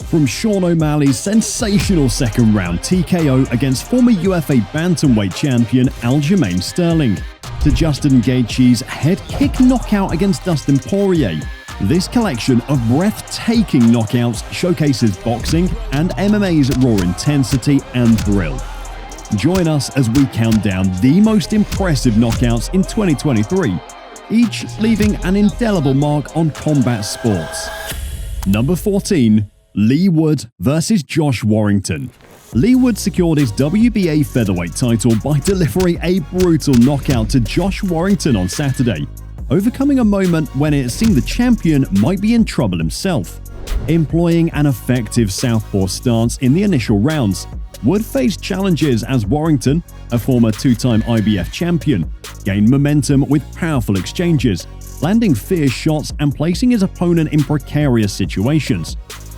From Sean O'Malley's sensational second round TKO against former UFA bantamweight champion Aljamain Sterling, to Justin Gatheji's head kick knockout against Dustin Poirier, this collection of breathtaking knockouts showcases boxing and MMA's raw intensity and thrill. Join us as we count down the most impressive knockouts in 2023, each leaving an indelible mark on combat sports. Number 14. Lewood vs. Josh Warrington. Lewood secured his WBA featherweight title by delivering a brutal knockout to Josh Warrington on Saturday, overcoming a moment when it seemed the champion might be in trouble himself. Employing an effective southpaw stance in the initial rounds, Wood faced challenges as Warrington, a former two-time IBF champion, gained momentum with powerful exchanges, landing fierce shots and placing his opponent in precarious situations.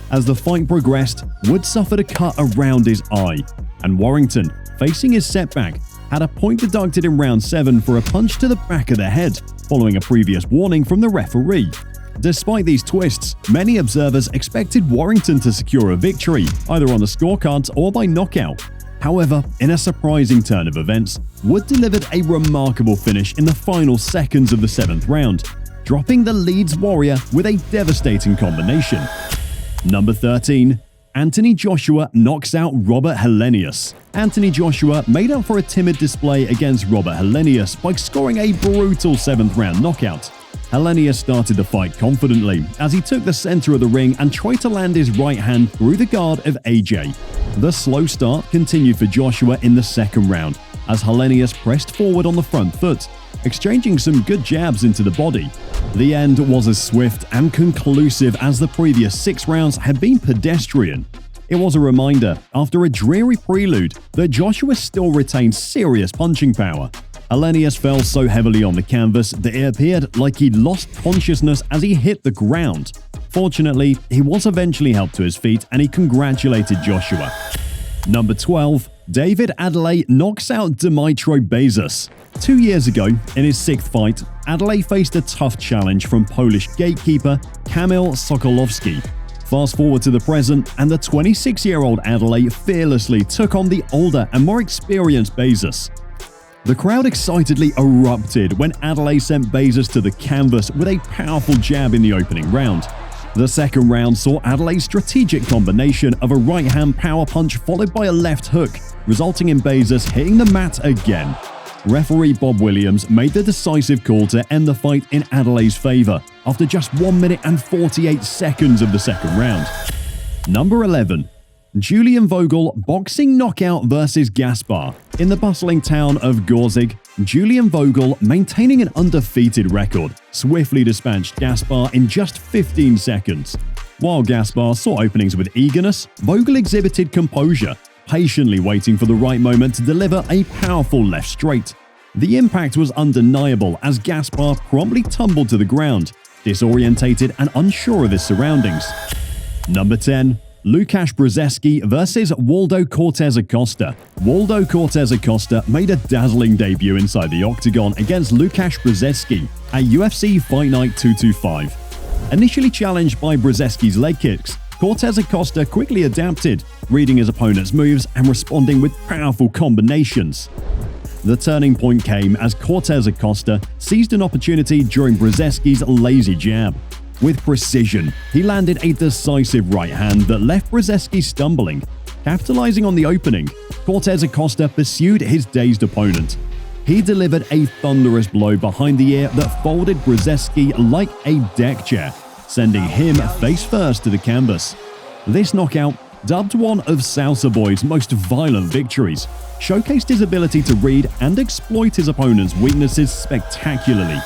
As the fight progressed, Wood suffered a cut around his eye, and Warrington, facing his setback, had a point deducted in round 7 for a punch to the back of the head, following a previous warning from the referee. Despite these twists, many observers expected Warrington to secure a victory, either on the scorecards or by knockout. However, in a surprising turn of events, Wood delivered a remarkable finish in the final seconds of the 7th round, dropping the Leeds Warrior with a devastating combination. Number 13. Anthony Joshua knocks out Robert Helenius. Anthony Joshua made up for a timid display against Robert Helenius by scoring a brutal 7th round knockout. Helenius started the fight confidently as he took the center of the ring and tried to land his right hand through the guard of AJ. The slow start continued for Joshua in the 2nd round as Helenius pressed forward on the front foot, exchanging some good jabs into the body. The end was as swift and conclusive as the previous 6 rounds had been pedestrian. It was a reminder, after a dreary prelude, that Joshua still retained serious punching power. Helenius fell so heavily on the canvas that it appeared like he'd lost consciousness as he hit the ground. Fortunately, he was eventually helped to his feet and he congratulated Joshua. Number 12. David Adelay knocks out Dmytro Baszler. 2 years ago, in his 6th fight, Adelay faced a tough challenge from Polish gatekeeper Kamil Sokolowski. Fast forward to the present, and the 26-year-old Adelay fearlessly took on the older and more experienced Baszler. The crowd excitedly erupted when Adelay sent Baszler to the canvas with a powerful jab in the opening round. The 2nd round saw Adelay's strategic combination of a right-hand power punch followed by a left hook, resulting in Baszler hitting the mat again. Referee Bob Williams made the decisive call to end the fight in Adelay's favor after just 1 minute and 48 seconds of the 2nd round. Number 11. Julian Vogle boxing knockout vs. Gasbar. In the bustling town of Gorzig, Julian Vogle, maintaining an undefeated record, swiftly dispatched Gasbar in just 15 seconds. While Gasbar saw openings with eagerness, Vogle exhibited composure, patiently waiting for the right moment to deliver a powerful left straight. The impact was undeniable as Gasbar promptly tumbled to the ground, disorientated and unsure of his surroundings. Number 10. Łukasz Brzeski vs. Waldo Cortez Costa. Waldo Cortez Costa made a dazzling debut inside the octagon against Łukasz Brzeski at UFC Fight Night 225. Initially challenged by Brzeski's leg kicks, Cortez Costa quickly adapted, reading his opponent's moves and responding with powerful combinations. The turning point came as Cortez Costa seized an opportunity during Brzeski's lazy jab. With precision, he landed a decisive right hand that left Brzeski stumbling. Capitalizing on the opening, Cortez Costa pursued his dazed opponent. He delivered a thunderous blow behind the ear that folded Brzeski like a deck chair, sending him face first to the canvas. This knockout, dubbed one of Salsa Boy's most violent victories, showcased his ability to read and exploit his opponent's weaknesses spectacularly.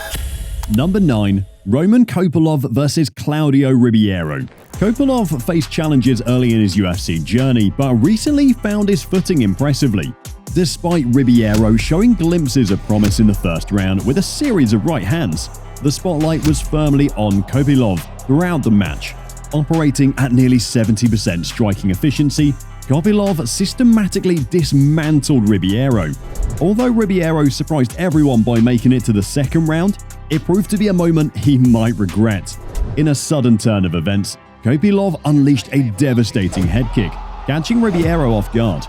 Number 9. Roman Kopylov vs. Claudio Ribiero. Kopylov faced challenges early in his UFC journey, but recently found his footing impressively. Despite Ribiero showing glimpses of promise in the 1st round with a series of right hands, the spotlight was firmly on Kopylov throughout the match. Operating at nearly 70% striking efficiency, Kopylov systematically dismantled Ribiero. Although Ribiero surprised everyone by making it to the 2nd round, it proved to be a moment he might regret. In a sudden turn of events, Kopylov unleashed a devastating head kick, catching Ribiero off guard.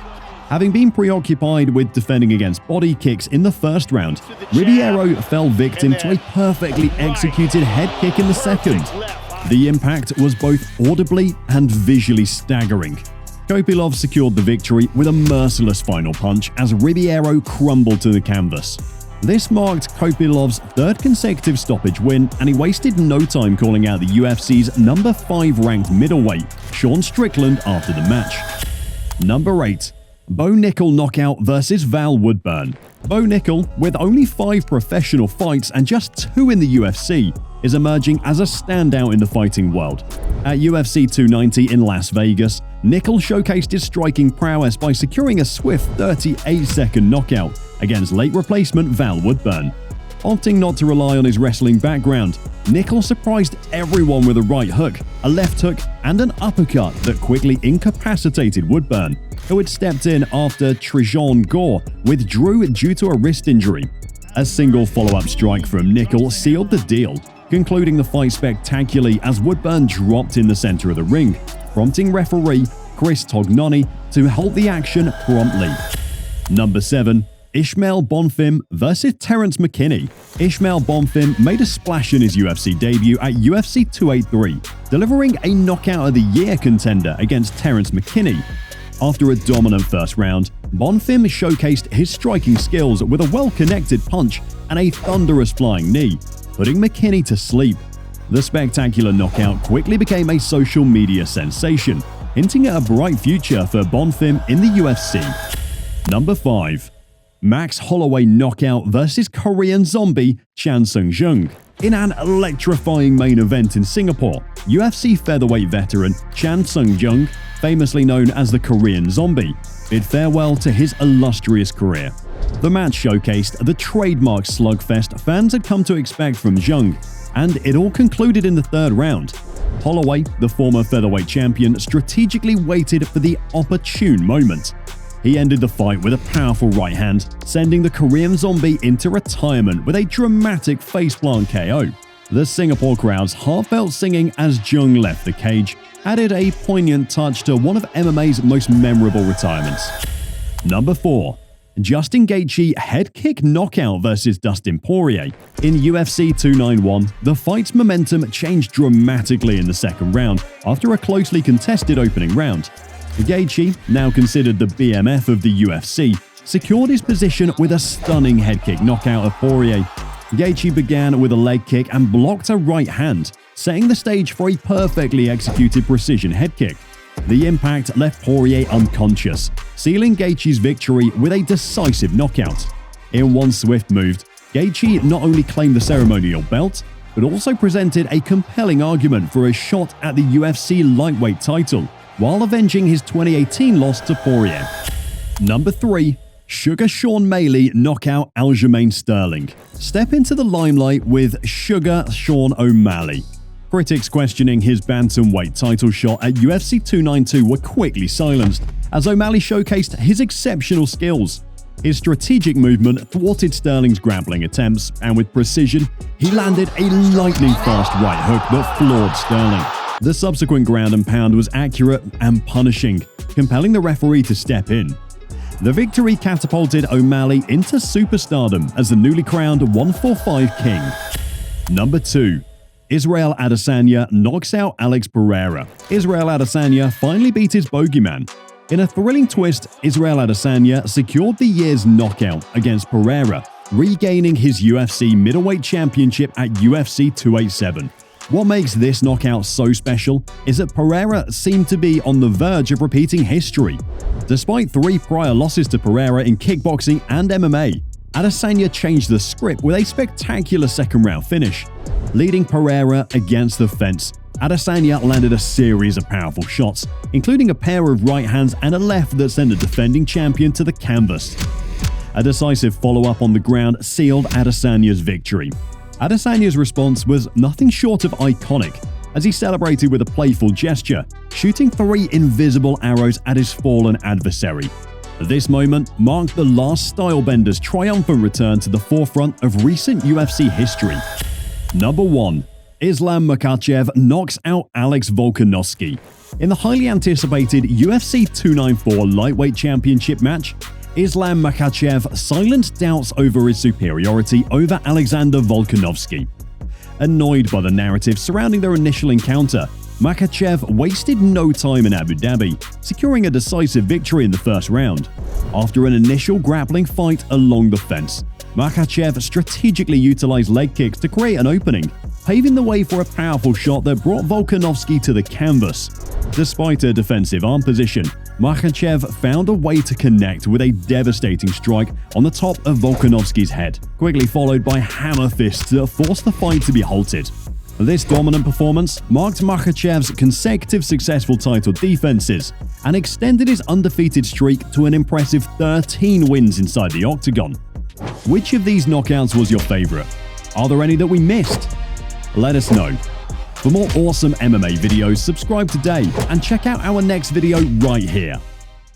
Having been preoccupied with defending against body kicks in the first round, Ribiero fell victim to a perfectly executed head kick in the second. The impact was both audibly and visually staggering. Kopylov secured the victory with a merciless final punch as Ribiero crumbled to the canvas. This marked Kopylov's third consecutive stoppage win, and he wasted no time calling out the UFC's number 5 ranked middleweight, Sean Strickland, after the match. Number 8. Bo Nickel knockout versus Val Woodburn. Bo Nickel, with only 5 professional fights and just 2 in the UFC, is emerging as a standout in the fighting world. At UFC 290 in Las Vegas, Nickel showcased his striking prowess by securing a swift 38-second knockout against late replacement Val Woodburn. Opting not to rely on his wrestling background, Nickel surprised everyone with a right hook, a left hook, and an uppercut that quickly incapacitated Woodburn, who had stepped in after Trijon Gore withdrew due to a wrist injury. A single follow-up strike from Nickel sealed the deal, concluding the fight spectacularly as Woodburn dropped in the center of the ring, prompting referee Chris Tognoni to halt the action promptly. Number 7. Ishmael Bonfim vs Terrence McKinney. Ishmael Bonfim made a splash in his UFC debut at UFC 283, delivering a Knockout of the Year contender against Terrence McKinney. After a dominant first round, Bonfim showcased his striking skills with a well-connected punch and a thunderous flying knee, putting McKinney to sleep. The spectacular knockout quickly became a social media sensation, hinting at a bright future for Bonfim in the UFC. Number 5. Max Holloway knockout versus Korean zombie Chan Sung-jung. In an electrifying main event in Singapore, UFC featherweight veteran Chan Sung-jung, famously known as the Korean Zombie, bid farewell to his illustrious career. The match showcased the trademark slugfest fans had come to expect from Jung, and it all concluded in the third round. Holloway, the former featherweight champion, strategically waited for the opportune moment. He ended the fight with a powerful right hand, sending the Korean Zombie into retirement with a dramatic faceplant KO. The Singapore crowd's heartfelt singing as Jung left the cage added a poignant touch to one of MMA's most memorable retirements. Number 4. Justin Gaethje head kick knockout versus Dustin Poirier. In UFC 291, the fight's momentum changed dramatically in the second round after a closely contested opening round. Gaethje, now considered the BMF of the UFC, secured his position with a stunning head kick knockout of Poirier. Gaethje began with a leg kick and blocked a right hand, setting the stage for a perfectly executed precision head kick. The impact left Poirier unconscious, sealing Gaethje's victory with a decisive knockout. In one swift move, Gaethje not only claimed the ceremonial belt, but also presented a compelling argument for a shot at the UFC lightweight title, while avenging his 2018 loss to Poirier. Number 3. Sugar Sean O'Malley knockout Aljamain Sterling. Step into the limelight with Sugar Sean O'Malley. Critics questioning his bantamweight title shot at UFC 292 were quickly silenced, as O'Malley showcased his exceptional skills. His strategic movement thwarted Sterling's grappling attempts, and with precision, he landed a lightning-fast right hook that floored Sterling. The subsequent ground and pound was accurate and punishing, compelling the referee to step in. The victory catapulted O'Malley into superstardom as the newly crowned 145 king. Number 2. Israel Adesanya knocks out Alex Pereira. Israel Adesanya finally beat his bogeyman. In a thrilling twist, Israel Adesanya secured the year's knockout against Pereira, regaining his UFC middleweight championship at UFC 287. What makes this knockout so special is that Pereira seemed to be on the verge of repeating history. Despite 3 prior losses to Pereira in kickboxing and MMA, Adesanya changed the script with a spectacular second-round finish. Leading Pereira against the fence, Adesanya landed a series of powerful shots, including a pair of right hands and a left that sent the defending champion to the canvas. A decisive follow-up on the ground sealed Adesanya's victory. Adesanya's response was nothing short of iconic, as he celebrated with a playful gesture, shooting 3 invisible arrows at his fallen adversary. This moment marked the last Stylebender's triumphant return to the forefront of recent UFC history. Number 1. Islam Makhachev knocks out Alex Volkanovski. In the highly anticipated UFC 294 lightweight championship match, Islam Makhachev silenced doubts over his superiority over Alexander Volkanovski. Annoyed by the narrative surrounding their initial encounter, Makhachev wasted no time in Abu Dhabi, securing a decisive victory in the first round. After an initial grappling fight along the fence, Makhachev strategically utilized leg kicks to create an opening, paving the way for a powerful shot that brought Volkanovski to the canvas. Despite a defensive arm position, Makhachev found a way to connect with a devastating strike on the top of Volkanovski's head, quickly followed by hammer fists that forced the fight to be halted. This dominant performance marked Makhachev's consecutive successful title defenses and extended his undefeated streak to an impressive 13 wins inside the octagon. Which of these knockouts was your favorite? Are there any that we missed? Let us know. For more awesome MMA videos, subscribe today and check out our next video right here.